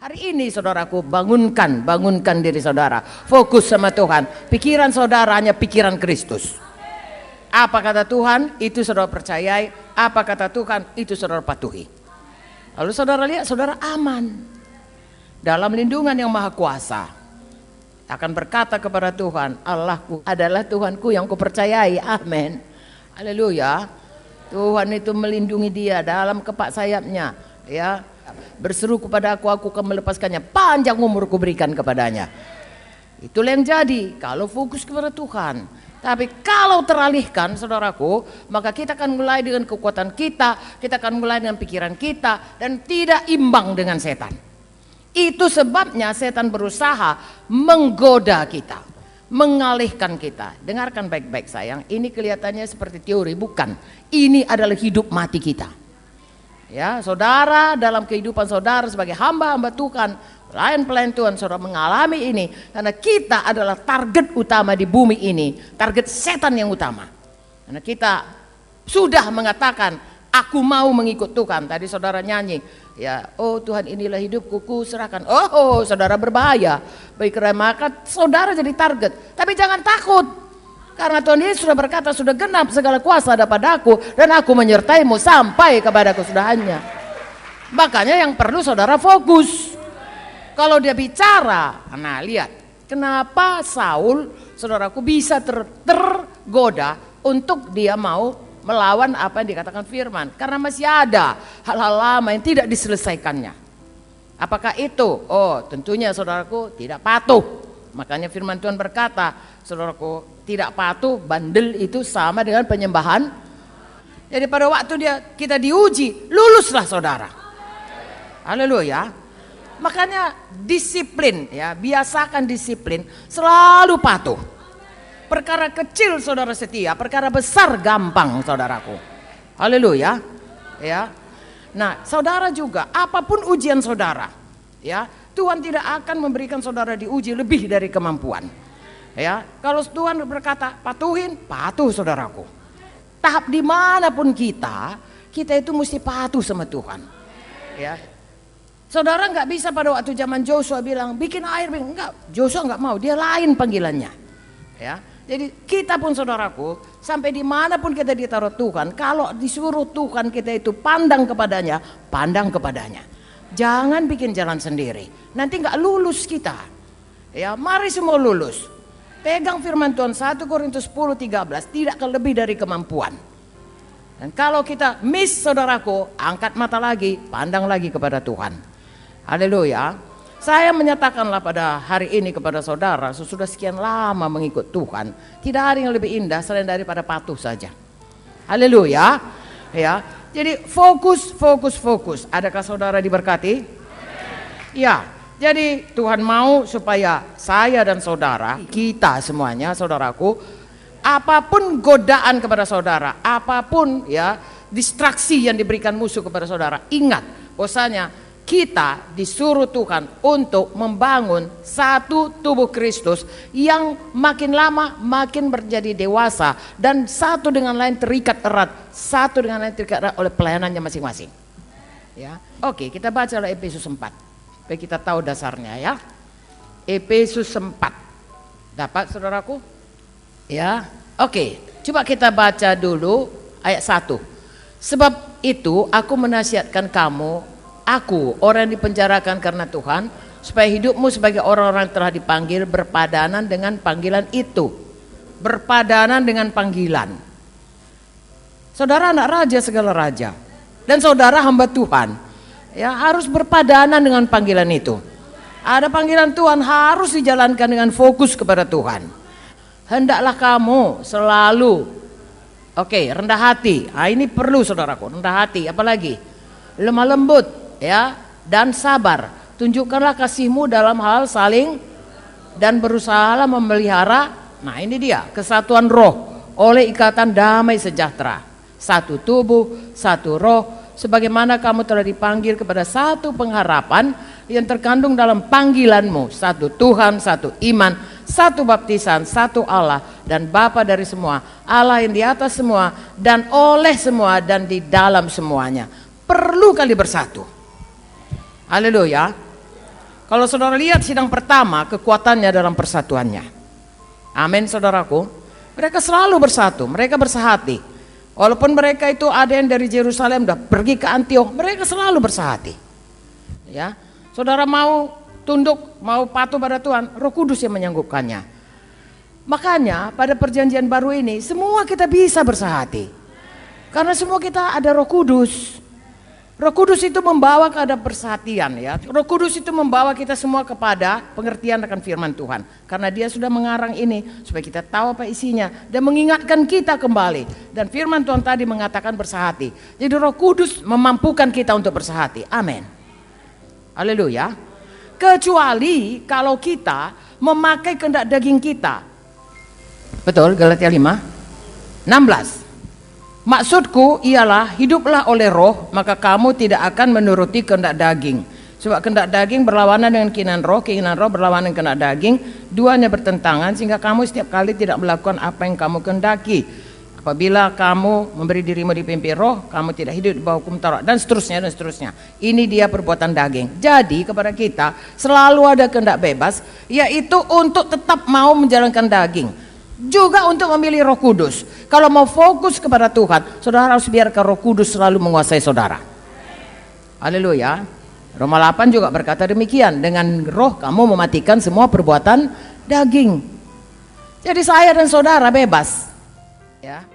Hari ini saudaraku, bangunkan diri saudara. Fokus sama Tuhan. Pikiran saudara hanya pikiran Kristus. Apa kata Tuhan, itu saudara percayai. Apa kata Tuhan, itu saudara patuhi. Lalu saudara lihat, saudara aman. Dalam lindungan yang maha kuasa. Akan berkata kepada Tuhan, Allahku adalah Tuhanku yang kupercayai. Amin. Haleluya. Tuhan itu melindungi dia dalam kepak sayapnya. Ya, berseru kepada aku akan melepaskannya, panjang umur kuberikan kepadanya. Itulah yang jadi kalau fokus kepada Tuhan. Tapi kalau teralihkan saudaraku, maka kita akan mulai dengan kekuatan kita akan mulai dengan pikiran kita, dan tidak imbang dengan setan. Itu sebabnya setan berusaha menggoda kita, mengalihkan kita. Dengarkan baik-baik sayang, ini kelihatannya seperti teori, bukan. Ini adalah hidup mati kita. Ya, saudara dalam kehidupan saudara sebagai hamba-hamba Tuhan, pelayan-pelayan Tuhan, saudara mengalami ini karena kita adalah target utama di bumi ini, target setan yang utama. Karena kita sudah mengatakan, aku mau mengikut Tuhan. Tadi saudara nyanyi, ya, oh Tuhan inilah hidupku, ku serahkan. Oh, saudara berbahaya. Baik, maka saudara jadi target. Tapi jangan takut. Karena Tuhan Yesus sudah berkata, sudah genap segala kuasa ada padaku, dan aku menyertaimu sampai kepada kesudahannya. Makanya yang perlu saudara fokus. Kalau dia bicara, nah lihat, kenapa Saul, saudaraku, bisa tergoda untuk dia mau melawan apa yang dikatakan firman. Karena masih ada hal-hal lama yang tidak diselesaikannya. Apakah itu? Oh, tentunya saudaraku tidak patuh. Makanya firman Tuhan berkata, saudaraku, tidak patuh, bandel itu sama dengan penyembahan. Jadi pada waktu kita diuji, luluslah saudara. Haleluya. Makanya disiplin, ya, biasakan disiplin, selalu patuh. Perkara kecil saudara setia, perkara besar gampang saudaraku. Haleluya. Ya. Nah, saudara juga, apapun ujian saudara, ya, Tuhan tidak akan memberikan saudara diuji lebih dari kemampuan. Ya, kalau Tuhan berkata patuhin, patuh saudaraku. Tahap dimanapun kita itu mesti patuh sama Tuhan. Ya, saudara nggak bisa pada waktu zaman Joshua bilang bikin air, enggak. Joshua nggak mau, dia lain panggilannya. Ya, jadi kita pun saudaraku, sampai dimanapun kita ditaruh Tuhan, kalau disuruh Tuhan kita itu pandang kepadanya, pandang kepadanya. Jangan bikin jalan sendiri, nanti nggak lulus kita. Ya, mari semua lulus. Pegang firman Tuhan 1 Korintus 10:13, tidak lebih dari kemampuan. Dan kalau kita miss saudaraku, angkat mata lagi, pandang lagi kepada Tuhan. Haleluya. Saya menyatakanlah pada hari ini kepada saudara, sesudah sekian lama mengikut Tuhan, tidak ada yang lebih indah selain daripada patuh saja. Haleluya. Ya, jadi fokus. Adakah saudara diberkati? Ya. Jadi Tuhan mau supaya saya dan saudara, kita semuanya saudaraku, apapun godaan kepada saudara, apapun ya distraksi yang diberikan musuh kepada saudara, ingat bahwasanya kita disuruh Tuhan untuk membangun satu tubuh Kristus yang makin lama makin menjadi dewasa, dan satu dengan lain terikat erat, oleh pelayanannya masing-masing. Ya, oke, kita baca Efesus 4. Supaya kita tahu dasarnya, ya. Efesus 4. Dapat saudaraku? Ya. Oke, coba kita baca dulu ayat 1. Sebab itu aku menasihatkan kamu, aku orang yang dipenjarakan karena Tuhan, supaya hidupmu sebagai orang-orang yang telah dipanggil berpadanan dengan panggilan itu. Berpadanan dengan panggilan. Saudara anak raja segala raja, dan saudara hamba Tuhan, ya, harus berpadanan dengan panggilan itu. Ada panggilan Tuhan, harus dijalankan dengan fokus kepada Tuhan. Hendaklah kamu selalu rendah hati. Nah, ini perlu saudaraku, rendah hati, apalagi lemah lembut, ya, dan sabar. Tunjukkanlah kasihmu dalam hal saling, dan berusahalah memelihara, nah ini dia, kesatuan roh oleh ikatan damai sejahtera. Satu tubuh, satu roh, sebagaimana kamu telah dipanggil kepada satu pengharapan yang terkandung dalam panggilanmu, satu Tuhan, satu iman, satu baptisan, satu Allah dan Bapa dari semua, Allah yang di atas semua dan oleh semua dan di dalam semuanya. Perlu kali bersatu. Haleluya. Kalau saudara lihat sidang pertama, kekuatannya dalam persatuannya. Amin saudaraku. Mereka selalu bersatu, mereka bersahati. Walaupun mereka itu ada yang dari Yerusalem udah pergi ke Antioch, mereka selalu bersahati. Ya, saudara mau tunduk, mau patuh pada Tuhan, Roh Kudus yang menyanggupkannya. Makanya pada perjanjian baru ini semua kita bisa bersahati. Karena semua kita ada Roh Kudus. Roh Kudus itu membawa kepada persahatian ya. Roh Kudus itu membawa kita semua kepada pengertian akan firman Tuhan. Karena dia sudah mengarang ini supaya kita tahu apa isinya dan mengingatkan kita kembali. Dan firman Tuhan tadi mengatakan bersahati. Jadi Roh Kudus memampukan kita untuk bersahati. Amin. Haleluya. Kecuali kalau kita memakai kehendak daging kita. Betul, Galatia 5 16. Maksudku ialah hiduplah oleh roh, maka kamu tidak akan menuruti kehendak daging. Sebab kehendak daging berlawanan dengan keinginan roh berlawanan dengan kehendak daging, duanya bertentangan sehingga kamu setiap kali tidak melakukan apa yang kamu kehendaki. Apabila kamu memberi dirimu dipimpin roh, kamu tidak hidup di bawah hukum Taurat, dan seterusnya dan seterusnya. Ini dia perbuatan daging. Jadi kepada kita selalu ada kehendak bebas, yaitu untuk tetap mau menjalankan daging. Juga untuk memilih Roh Kudus. Kalau mau fokus kepada Tuhan, saudara harus biarkan Roh Kudus selalu menguasai saudara. Haleluya. Roma 8 juga berkata demikian, dengan roh kamu mematikan semua perbuatan daging. Jadi saya dan saudara bebas. Ya.